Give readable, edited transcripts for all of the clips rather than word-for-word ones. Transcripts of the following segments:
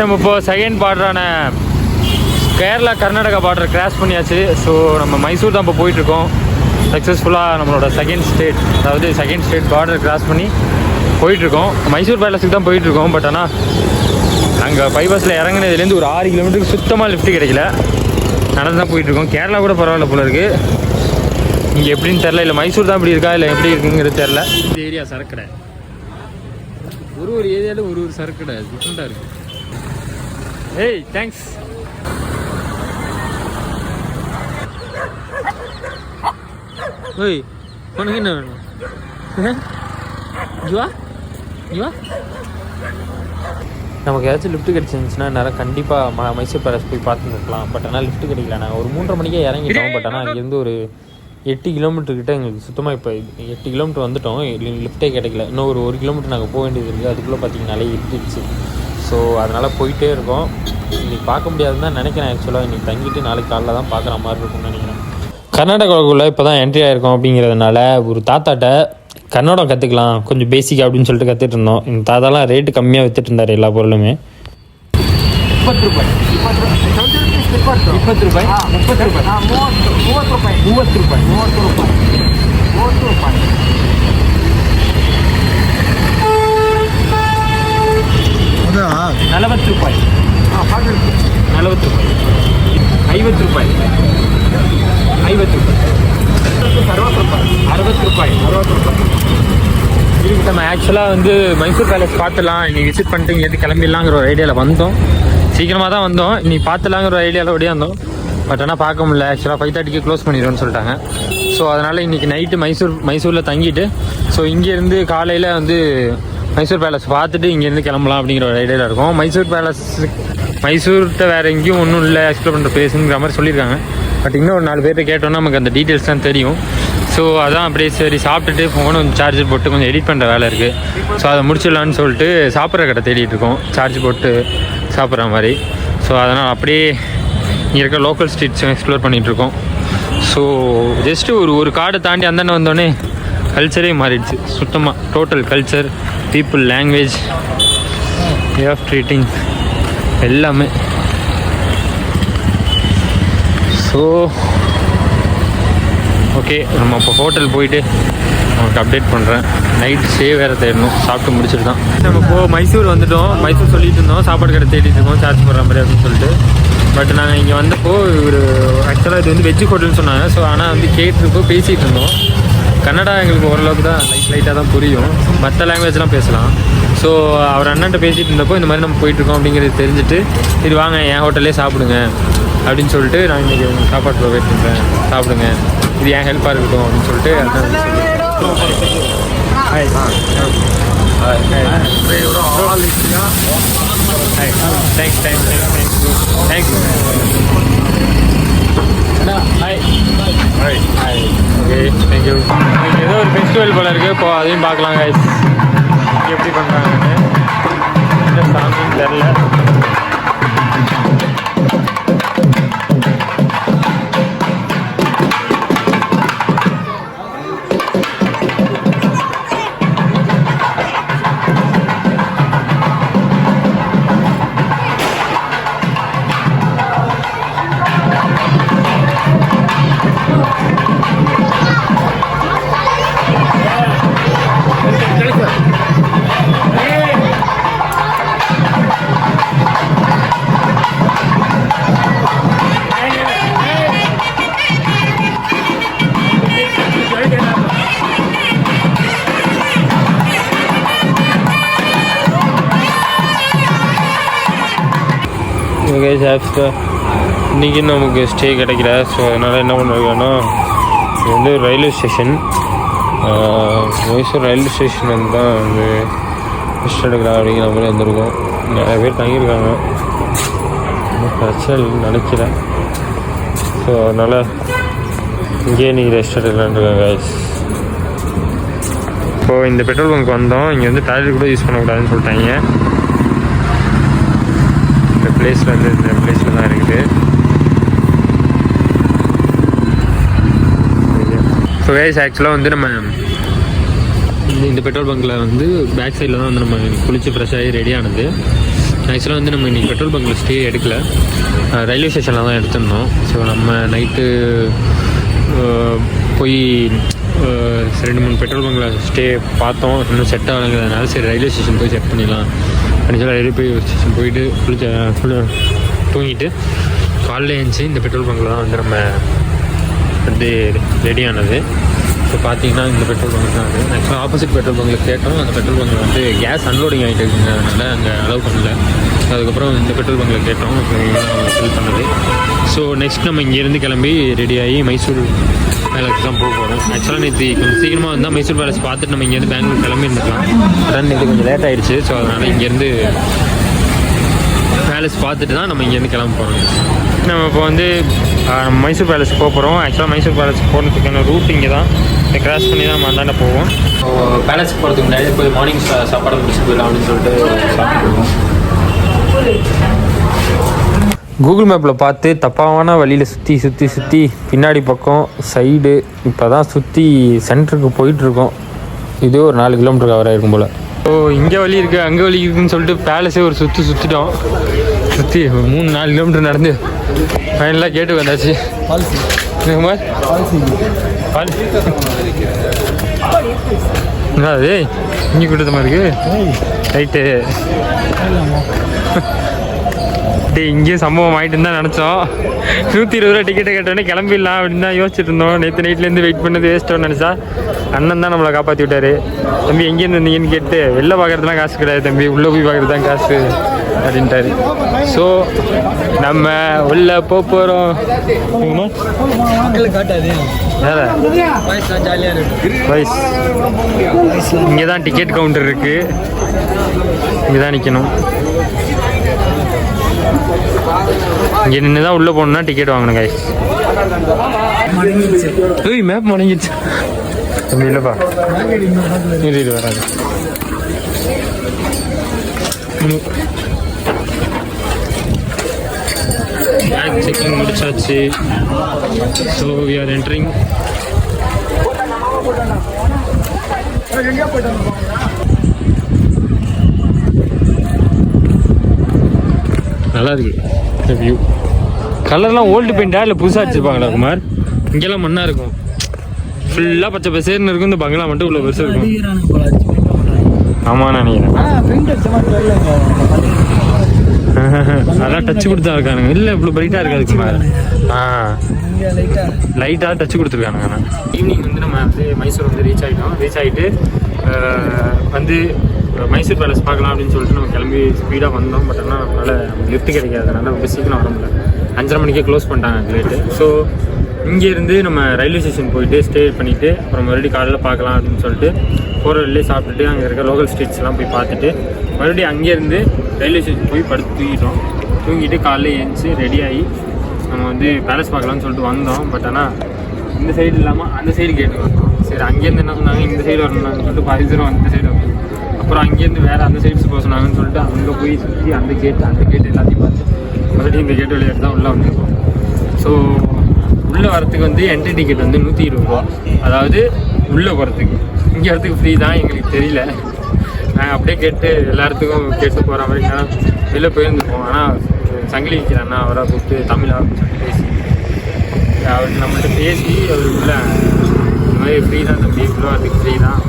நம்ம இப்போ செகண்ட் பார்டரான கேரளா கர்நாடகா பார்டர் கிராஸ் பண்ணியாச்சு. ஸோ நம்ம மைசூர் தான் இப்போ போயிட்டுருக்கோம். சக்ஸஸ்ஃபுல்லாக நம்மளோட செகண்ட் ஸ்டேட் பார்டர் கிராஸ் பண்ணி போயிட்டுருக்கோம். மைசூர் பேலஸுக்கு தான் போயிட்டுருக்கோம். பட் ஆனால் அங்கே பைபாஸில் இறங்கினதுலேருந்து ஒரு 6 கிலோமீட்டருக்கு சுத்தமாக லிஃப்ட் கிடைக்கல. நடந்து தான் போயிட்டுருக்கோம். கேரளா கூட பரவாயில்ல போல இருக்குது. இங்கே எப்படின்னு தெரில, இல்லை மைசூர் தான் இப்படி இருக்கா இல்லை எப்படி இருக்குங்கிறது தெரில. இந்த ஏரியா சரக்கடை, ஒரு ஏரியாவில் ஒரு சரக்கடை டிஃப்ரெண்ட்டாக இருக்குது. ஏய் தேங்க்ஸ். ஓய் உனக்கு என்ன வேணும்? ஜுவா நமக்கு ஏதாச்சும் லிஃப்ட் கிடச்சிருந்துச்சுன்னா நேரம் கண்டிப்பாக மைசூர் பேலஸ் போய் பார்த்துருக்கலாம். பட் ஆனால் லிஃப்ட் கிடைக்கல. நாங்கள் ஒரு 3:30 மணிக்கே இறங்கிட்டோம். பட் ஆனால் அங்கேருந்து ஒரு 8 கிலோமீட்டர்கிட்ட எங்களுக்கு சுத்தமாக இப்போ 8 கிலோமீட்டர் வந்துவிட்டோம். லிஃப்ட்டே கிடைக்கல. இன்னும் ஒரு 1 கிலோமீட்டர் நாங்கள் போக வேண்டியது இருக்குது. அதுக்குள்ளே பார்த்தீங்கனாலே இருந்துச்சு. ஸோ அதனால் போயிட்டே இருக்கோம். இன்றைக்கி பார்க்க முடியாதுன்னு தான் நினைக்கிறேன். ஆக்சுவலாக இன்றைக்கி தங்கிட்டு நாளைக்கு காலைல தான் பார்க்குற மாதிரி இருக்கும்னு நினைக்கிறேன். கர்நாடகாவுக்குள்ளே இப்போ தான் என்ட்ரி ஆகிருக்கோம். அப்படிங்கிறதுனால ஒரு தாத்தாட்ட கன்னடம் கற்றுக்கலாம் கொஞ்சம் பேசிக்காக அப்படின்னு சொல்லிட்டு கற்றுட்டு இருந்தோம். இந்த தாத்தாலாம் ரேட்டு கம்மியாக விற்றுட்டு இருந்தார் எல்லா பொருளுமே. 20 ರೂಪಾಯಿ 20 ರೂಪಾಯಿ 30 ರೂಪಾಯಿ 30 ರೂಪಾಯಿ 30 ರೂಪಾಯಿ 30 ರೂಪಾಯಿ 30 ರೂಪಾಯಿ 40 ರೂಪಾಯಿ 40 ರೂಪಾಯಿ 50 ರೂಪಾಯಿ 50 ರೂಪಾಯಿ 60 ರೂಪಾಯಿ 60 ರೂಪಾಯಿ. இதுக்கு நம்ம ஆக்சுவலாக வந்து மைசூர் பேலஸ் பார்த்துலாம் இன்றைக்கி விசிட் பண்ணிட்டு இங்கேருந்து கிளம்பிடலாங்கிற ஒரு ஐடியாவில் வந்தோம். சீக்கிரமாக தான் வந்தோம். இன்றைக்கி பார்த்துலாங்கிற ஒரு ஐடியாவில் ஓடியாந்தோம். பட் ஆனால் பார்க்க முடியல. ஆக்சுவலாக 5:30க்கு க்ளோஸ் பண்ணிடுவோன்னு சொல்லிட்டாங்க. ஸோ அதனால் இன்றைக்கி நைட்டு மைசூரில் தங்கிட்டு ஸோ இங்கேருந்து காலையில் வந்து மைசூர் பேலஸ் பார்த்துட்டு இங்கேருந்து கிளம்பலாம் அப்படிங்கிற ஒரு ஐடியாவில் இருக்கும். மைசூர்கிட்ட வேறு எங்கேயும் ஒன்றும் இல்லை எக்ஸ்ப்ளோர் பண்ணுற பிளேஸுங்கிற மாதிரி சொல்லியிருக்காங்க. பட் இன்னும் ஒரு 4 பேர்கிட்ட கேட்டோன்னா நமக்கு அந்த டீட்டெயில்ஸ் தான் தெரியும். ஸோ அதான் அப்படியே சரி சாப்பிட்டுட்டு ஃபோனும் சார்ஜர் போட்டு கொஞ்சம் எடிட் பண்ணுற வேலை இருக்குது. ஸோ அதை முடிச்சிடலான்னு சொல்லிட்டு சாப்பிட்ற கடை தேடிட்டு இருக்கோம், சார்ஜ் போட்டு சாப்பிட்ற மாதிரி. ஸோ அதனால் அப்படியே இங்கே இருக்க லோக்கல் ஸ்ட்ரீட்ஸும் எக்ஸ்ப்ளோர் பண்ணிகிட்ருக்கோம். ஸோ ஜஸ்ட்டு ஒரு காடை தாண்டி அந்தாண்ட வந்தோடனே கல்ச்சரே மாறிடுச்சு சுத்தமாக. Total culture, people, language, way of treating எல்லாமே. ஸோ ஓகே, நம்ம இப்போ ஹோட்டல் போயிட்டு உங்களுக்கு அப்டேட் பண்ணுறேன். நைட் ஸ்டே வேறு தேடணும். சாப்பிட்டு முடிச்சுட்டு தான் நம்ம இப்போ மைசூர் வந்துவிட்டோம். மைசூர் சொல்லிட்டு இருந்தோம் சாப்பாடு கடை தேடிட்டு இருக்கோம் சார்ஜ் போடுற மாதிரி அப்படின்னு சொல்லிட்டு. பட் நாங்கள் இங்கே வந்தப்போ ஒரு ஆக்சுவலாக இது வந்து வெஜ்ஜு ஹோட்டல்னு சொன்னாங்க. ஸோ ஆனால் வந்து கேட்டுருப்போ பேசிகிட்டு இருந்தோம். கன்னடா எங்களுக்கு ஓரளவுக்கு தான் லைட்டாக தான் புரியும். மற்ற லாங்குவேஜ்லாம் பேசலாம். ஸோ அவர் அண்ணன்ட்ட பேசிகிட்டு இருந்தப்போ இந்த மாதிரி நம்ம போயிட்டுருக்கோம் அப்படிங்கிறது தெரிஞ்சுட்டு இது வாங்க என் ஹோட்டல்லே சாப்பிடுங்க அப்படின்னு சொல்லிட்டு நான் இன்றைக்கி உங்களுக்கு சாப்பாடு ப்ரொவைட் பண்ணுறேன், சாப்பிடுங்க, இது என் ஹெல்ப்பாக இருக்கட்டும் அப்படின்னு சொல்லிட்டு தேங்க்யூ. இங்கே ஏதோ ஒரு ஃபெஸ்டிவல் போல இருக்குது. இப்போ அதையும் பார்க்கலாம் கைஸ் எப்படி பண்ணுறாங்கன்னு. என்ன சாமின்னு தெரில. இன்றைக்கி நமக்கு ஸ்டே கிடைக்கல. ஸோ அதனால் என்ன பண்ணிருக்கோன்னா இது வந்து railway station, Mysore railway station வந்து தான் வந்து ரெஸ்ட் எடுக்கலாம் அப்படிங்கிற மாதிரி வந்திருக்கோம். நிறைய பேர் தங்கியிருக்காங்க, பிரச்சனை இல்லைன்னு நினைக்கிறேன். ஸோ அதனால் இங்கேயே நீங்கள் ரெஸ்ட் எடுக்கலான்ருக்காங்க. இப்போது இந்த பெட்ரோல் பங்க் வந்தோம். இங்கே வந்து டாய்லெட் கூட யூஸ் பண்ணக்கூடாதுன்னு சொல்லிட்டாங்க. இந்த பிளேஸில் வந்து இந்த பிளேஸில் தான் இருக்குது. ஸோ கைஸ் ஆக்சுவலாக வந்து நம்ம இந்த பெட்ரோல் பங்க்கில் வந்து பேக் சைடில் தான் வந்து நம்ம குளித்து ஃப்ரெஷ் ஆகி ரெடியானது. ஆக்சுவலாக வந்து நம்ம இன்றைக்கி பெட்ரோல் பங்கில் ஸ்டே எடுக்கல, ரயில்வே ஸ்டேஷனில் தான் எடுத்துருந்தோம். ஸோ நம்ம நைட்டு போய் 2-3 பெட்ரோல் பங்கில் ஸ்டே பார்த்தோம், இன்னும் செட் ஆகலைங்கிறதுனால சரி ரயில்வே ஸ்டேஷன் போய் செக் பண்ணிடலாம் அப்படின்னு சொல்லி ரயில்வே ஸ்டேஷன் போயிட்டு தூங்கிட்டு காலையில் எழுந்துச்சி இந்த பெட்ரோல் பங்கில் தான் வந்து நம்ம வந்து ரெடியானது. ஸோ பார்த்தீங்கன்னா இந்த பெட்ரோல் பங்க் தான் அது. ஆக்சுவலாக ஆப்போசிட் பெட்ரோல் பங்கில் கேட்டோம், அந்த பெட்ரோல் பங்கில் வந்து கேஸ் அன்லோடிங் ஆகிட்டு இருக்கிறதுனால அங்கே அலோவ் பண்ணல. அதுக்கப்புறம் இந்த பெட்ரோல் பங்கில் கேட்டோம், அவங்க ஃபில் பண்ணது. ஸோ நெக்ஸ்ட் நம்ம இங்கேருந்து கிளம்பி ரெடியாகி மைசூர் பேலஸ் தான் போக போகிறோம். ஆக்சுவலாக நேற்று கொஞ்சம் சீக்கிரமாக வந்தால் மைசூர் பேலஸ் பார்த்துட்டு நம்ம இங்கேருந்து பெங்களூர் கிளம்பி இருந்துக்கலாம். ஆனால் இது கொஞ்சம் லேட் ஆகிடுச்சு. ஸோ அதனால் இங்கேருந்து பேலஸ் பார்த்துட்டு தான் நம்ம இங்கேருந்து கிளம்ப போகிறோம். நம்ம இப்போ வந்து நம்ம மைசூர் பேலஸ் போக போகிறோம். ஆக்சுவலாக மைசூர் பேலஸ் போகிறதுக்கான ரூட் இங்கே தான், இதை கிராஸ் பண்ணி தான் நம்ம அந்தாண்ட போவோம். பேலஸ்க்கு போகிறதுக்கு முன்னாடி போய் மார்னிங் சாப்பாடு முடிச்சு போயிடலாம் அப்படின்னு சொல்லிட்டு சாப்பிட்டுருக்கோம். கூகுள் மேப்பில் பார்த்து தப்பான வழியில் சுற்றி பின்னாடி பக்கம் சைடு இப்போ தான் சுற்றி சென்டருக்கு போயிட்டுருக்கோம். இதே ஒரு 4 கிலோமீட்டர் கவர் ஆகிருக்கும் போல். ஸோ இங்கே வழி இருக்குது அங்கே வழி இருக்குதுன்னு சொல்லிட்டு பேலஸே ஒரு சுற்றிட்டோம். சுற்றி 3-4 கிலோமீட்டர் நடந்து ஃபைனலாக கேட்டு வந்தாச்சு. அது இங்கே கூட்டமாக இருக்குது ரைட்டு. இங்கேயும் சம்பவம் ஆகிட்டு தான் நினச்சோம். 120 ரூபா டிக்கெட்டை கேட்டோடனே கிளம்பிடலாம் அப்படின்னு தான் யோசிச்சுட்டு இருந்தோம். நேற்று நைட்லேருந்து வெயிட் பண்ணது வேஸ்ட்டோன்னு நினச்சா அண்ணன் தான் நம்மளை காப்பாற்றி விட்டார். தம்பி எங்கேருந்து இருந்தீங்கன்னு கேட்டு வெளில பார்க்குறதுலாம் காசு கிடையாது தம்பி, உள்ளே போய் பார்க்குறது தான் காசு அப்படின்ட்டாரு. ஸோ நம்ம உள்ளே போக போகிறோம். இங்கே தான் டிக்கெட் கவுண்டர் இருக்குது, இங்கே தான் நிற்கணும். இங்கே நின்று தான் உள்ளே போகணுன்னா டிக்கெட் வாங்கணும் கைஸ். ஏய் மேப் முடங்கிடுச்சு தம்பி, இல்லைப்பா இது வராது. பேக் செக்கிங் முடிச்சாச்சு. So we are entering. நல்லா இருக்கு வியூ. கலர்லாம் ஓல்டு பெயிண்டா இல்லை புதுசாக வச்சுருப்பாங்களா குமார்? இங்கெல்லாம் மண்ணாக இருக்கும், ஃபுல்லாக பச்சை பசேர்னு இருக்கும். இந்த பங்களா மட்டும் இவ்வளோ பெருசாக இருக்கும். ஆமாம் நினைக்கிறேன். அதான் டச்சு கொடுத்தா இருக்கானுங்க. இல்லை இவ்வளோ பிரைட்டாக இருக்காது குமார். லைட்டாக டச்சு கொடுத்துருக்கானுங்க. ஆனால் ஈவினிங் வந்து நம்ம வந்து மைசூர் வந்து ரீச் ஆகிட்டு வந்து மைசூர் பேலஸ் பார்க்கலாம் அப்படின்னு சொல்லிட்டு நம்ம கிளம்பி ஸ்பீடாக வந்தோம். பட் ஆனால் நம்மளால் லிஃப்ட் கிடைக்காதனால ரொம்ப சீக்கிரம் வர முடியல. 5:30 மணிக்கே க்ளோஸ் பண்ணிட்டாங்க லேட்டு. ஸோ இங்கேருந்து நம்ம ரயில்வே ஸ்டேஷன் போயிட்டு ஸ்டே பண்ணிவிட்டு அப்புறம் மறுபடியும் காலையில் பார்க்கலாம் அப்படின்னு சொல்லிட்டு போகிற வழியிலே சாப்பிட்டுட்டு அங்கே இருக்க லோக்கல் ஸ்ட்ரீட்ஸ்லாம் போய் பார்த்துட்டு மறுபடியும் அங்கேருந்து ரயில்வே ஸ்டேஷன் போய் படுத்து தூங்கிட்டு காலையில் எழுந்துச்சி ரெடியாகி நம்ம வந்து பேலஸ் பார்க்கலாம்னு சொல்லிட்டு வந்தோம். பட் ஆனால் இந்த சைடு இல்லாமல் அந்த சைடு கேட்டு வந்தோம். சரி அங்கேருந்து என்ன சொன்னாங்க, இந்த சைடு வரணும்னு சொல்லிட்டு பாதி தூரம் அந்த சைடு வந்தோம். அப்புறம் அங்கேருந்து வேறு அந்த சைட்ஸ் போக சொன்னாங்கன்னு சொல்லிட்டு அங்கே போய் சுற்றி அந்த கேட்டு எல்லாத்தையும் பார்த்து மறுபடியும் இந்த கேட்டு விளையாட்டு தான் உள்ளே வந்துருக்கோம். ஸோ உள்ளே வரத்துக்கு வந்து என்ட்ரி டிக்கெட் வந்து 120 ரூபா. அதாவது உள்ளே போகிறதுக்கு. இங்கே வரத்துக்கு ஃப்ரீ தான், எங்களுக்கு தெரியல. நாங்கள் அப்படியே கேட்டு எல்லாத்துக்கும் கேட்டு போகிற மாதிரி வெளில போயிருந்துருப்போம். ஆனால் சங்கிலி விற்கிறாண்ணா அவராக கூப்பிட்டு தமிழாக பேசி அவர்கிட்ட நம்மள்கிட்ட பேசி அவருக்குள்ள இந்த மாதிரி ஃப்ரீ தான் தம்பி, உள்ளே வரதுக்கு ஃப்ரீ தான்,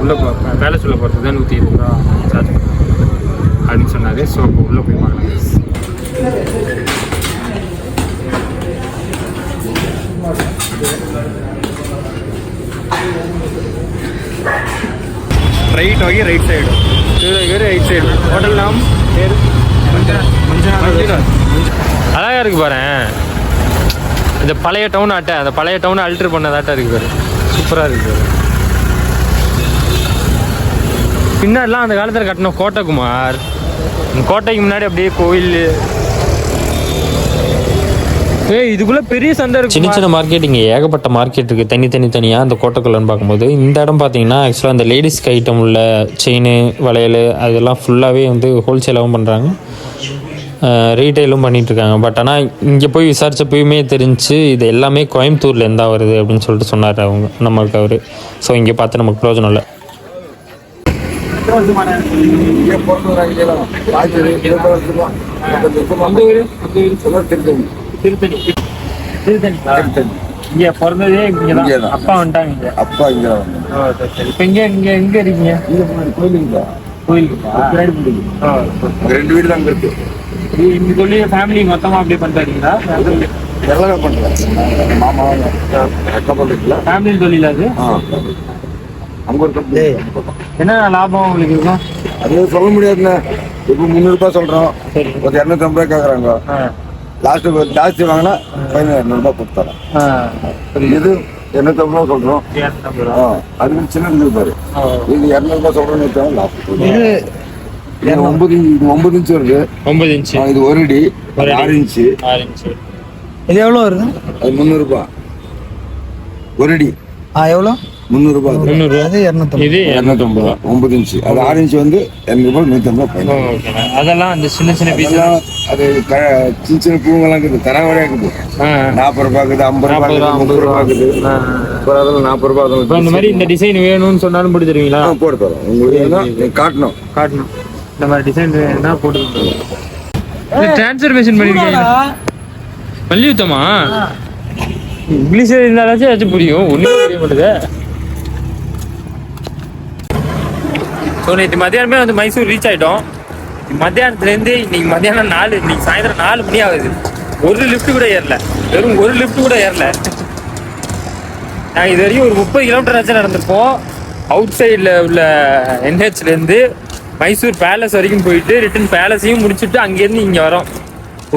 உள்ளே பேலஸ் உள்ளே போகிறதுக்கு தான் 120 ரூபா சார்ஜ் பண்ணுறோம் அப்படின்னு சொன்னார். ஸோ அப்போ உள்ளே போய் பார்க்கலாம். ரைட் ஆகி right side right side hotel நாம் பேர் அழகாக இருக்குது பாரு. இந்த பழைய டவுன் ஆட்டை, அந்த பழைய டவுனை அல்ட்ரு பண்ணதாட்டா இருக்குது பாரு, சூப்பராக இருக்குது பாரு. பின்னாடிலாம் அந்த காலத்தில் கட்டின கோட்டை குமார். கோட்டைக்கு முன்னாடி அப்படியே கோயில். இதுக்குள்ள பெரிய சந்தை இருக்கு, சின்ன சின்ன மார்க்கெட். இங்கே ஏகப்பட்ட மார்க்கெட் இருக்குது தனியாக அந்த கோட்டைக்குள்ளன்னு பார்க்கும்போது. இந்த இடம் பார்த்தீங்கன்னா ஆக்சுவலாக அந்த லேடிஸ்க்கு ஐட்டம் உள்ள செயின் வளையல் அதெல்லாம் ஃபுல்லாகவே வந்து ஹோல்சேலாகவும் பண்ணுறாங்க, ரீட்டைலும் பண்ணிகிட்ருக்காங்க. பட் ஆனால் இங்கே போய் விசாரித்தப்பயுமே தெரிஞ்சு இது எல்லாமே கோயம்புத்தூர்லேருந்து தான் வருது அப்படின்னு சொல்லிட்டு சொன்னார் நம்மளுக்கு அவர். ஸோ இங்கே பார்த்து நமக்கு பிரயோஜனம் இல்லை. இங்கே பிறந்து வராங்க பாய்ச்சல் 20 வருஷமா அந்த ஊர் திருத்தணி திருத்தணி திருத்தணி இங்க பிறந்ததே இங்கதான் இங்கதான். அப்பா வந்துட்டாங்க இங்க அப்பா இங்கே தான் வந்தாங்க. ஓ சரி சரி இப்போ எங்க இருக்கீங்க இங்கே போய் கோயிலுக்கு தான் கோயிலுக்கு பின்னாடி போயிட்டு ஓ சரி. 2 வீடு தான் அங்கே இருக்கு இங்க சொல்லி ஃபேமிலி மொத்தமா அப்படியே பண்றீங்களா எல்லாமே பண்ணுறேன் மாமா அக்கா பக்கத்தில் ஃபேமிலி தொழில் அது அங்கே ஒரு கம்பெனி என்ன லாபம் உங்களுக்கு இருக்கும் அது சொல்ல முடியாதுண்ணே இப்போ 300 ரூபாய் சொல்கிறோம் சரி ஒரு 250 ரூபாய் கேட்குறாங்க லாஸ்ட்டு ஜாஸ்தி வாங்கினா ஃபைனல் 200 ரூபாய் கொடுத்துறேன் இது 250 ரூபா சொல்கிறோம் அதுக்கு சின்னது பாரு இது 200 ரூபாய் சொல்கிறோன்னு வச்சாங்க லாஸ்ட் இது 9 இன்ச்சு வருது 9 இன்ச்சு இது 1 அடி 6 இன்ச்சு 6 இன்ச்சு இது எவ்வளோ வருது? அது 300 ரூபாய் 1 அடி எவ்வளோ? 300 ரூபாய் அது. 300 அது 250. இது 250 ரூபா 9 இன்ச்சு அது 6 இன்ச்சு வந்து 200 ரூபாய் 150 ரூபாய் ஃபைனல் ஓகேண்ணா அதெல்லாம் அந்த சின்ன சின்ன பீஸ் இதெல்லாம் அது சின்ன சின்ன பூங்கெல்லாம் இருக்குது தராவடையா இருக்குது 40 ரூபாய் இருக்குது 50 ரூபாய் இருக்குது 30 ரூபாய் இருக்குது அப்புறம் அதெல்லாம் 40 ரூபாய் இப்போ இந்த அதெல்லாம் மாதிரி இந்த டிசைன் வேணும்னு சொன்னாலும் போட்டு தருவீங்களா போட்டு தரோம் உங்களுக்கு ஏன்னா நீங்க காட்டணும் காட்டணும் இந்த மாதிரி டிசைன் வேணும்னா போட்டு தருவோம் டிரான்ஸ்ஃபர்மேஷன் பண்ணிருக்கீங்க மல்லியுத்தமா இங்கிலீஷ் இருந்தாலாச்சும் ஏதாச்சும் புரியும் ஒன்றும் புரிய மாட்டேது ஸோ நேற்று மத்தியானமே வந்து மைசூர் ரீச் ஆகிட்டோம் மத்தியானத்துலேருந்து இன்னைக்கு மத்தியானம் 4 இன்னைக்கு சாயந்தரம் 4 மணி ஆகுது ஒரு லிஃப்ட் கூட ஏறல வெறும் ஒரு லிஃப்ட் கூட ஏறல நாங்கள் இது வரைக்கும் ஒரு 30 கிலோமீட்டர் ஆச்சு நடந்திருப்போம் அவுட் சைடில் உள்ள என்ஹெச்லேருந்து மைசூர் பேலஸ் வரைக்கும் போயிட்டு ரிட்டன் பேலஸையும் முடிச்சுட்டு அங்கேருந்து இங்கே வரோம்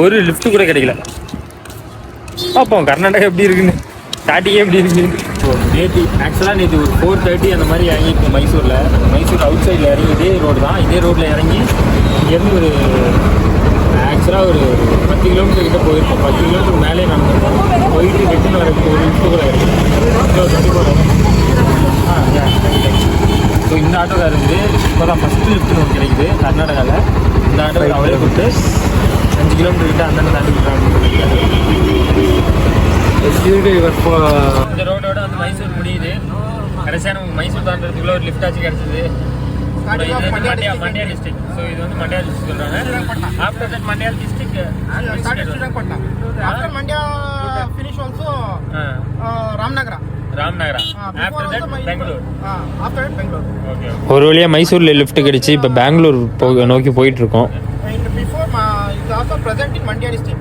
ஒரு லிஃப்ட் கூட கிடைக்கல பார்ப்போம் கர்நாடகா எப்படி இருக்குன்னு ஸ்டார்டிங்கே எப்படி இருக்கு நேற்று ஆக்சுவலாக நேற்று ஒரு 4:30 அந்த மாதிரி இறங்கியிருக்கோம் மைசூரில் மைசூர் அவுட் சைடில் இறங்கி இதே ரோடு தான் இதே ரோட்டில் இறங்கி இங்கேருந்து ஒரு ஆக்சுவலாக ஒரு 10 கிலோமீட்டர் கிட்ட போயிருக்கோம் 10 கிலோமீட்டருக்கு மேலே நடந்திருக்கோம் போயிட்டு ரிட்டன் வரதுக்கு ஒரு லிஃப்ட் கூட ஸோ இந்த ஆட்டோக்கார் இருந்து இப்போ தான் ஃபஸ்ட்டு லிஃப்ட் ஒன்று கிடைக்குது கர்நாடகாவில் இந்த ஆட்டோக்கார் அவரே கொடுத்து 5 கிலோமீட்டர் கிட்ட அந்த தாண்டி இந்த ரோடோட வந்து மைசூர் முடியுது கடைசியாக நமக்கு மைசூர் தாண்டதுக்குள்ள ஒரு லிஃப்ட் ஆச்சு கிடச்சிது மண்டியா டிஸ்ட்ரிக்ட் ஸோ இது வந்து மண்டியா டிஸ்ட்ரிக்ட் சொல்கிறாங்க after that Mandya district After Mandya finish also Ramnagara. Ramnagara after that Bangalore After that Bangalore. Okay ஒரு வழியாக மைசூரில் லிஃப்ட் கிடைச்சி இப்போ பெங்களூர் நோக்கி போயிட்டு இருக்கோம். And before it is also present in Mandya district.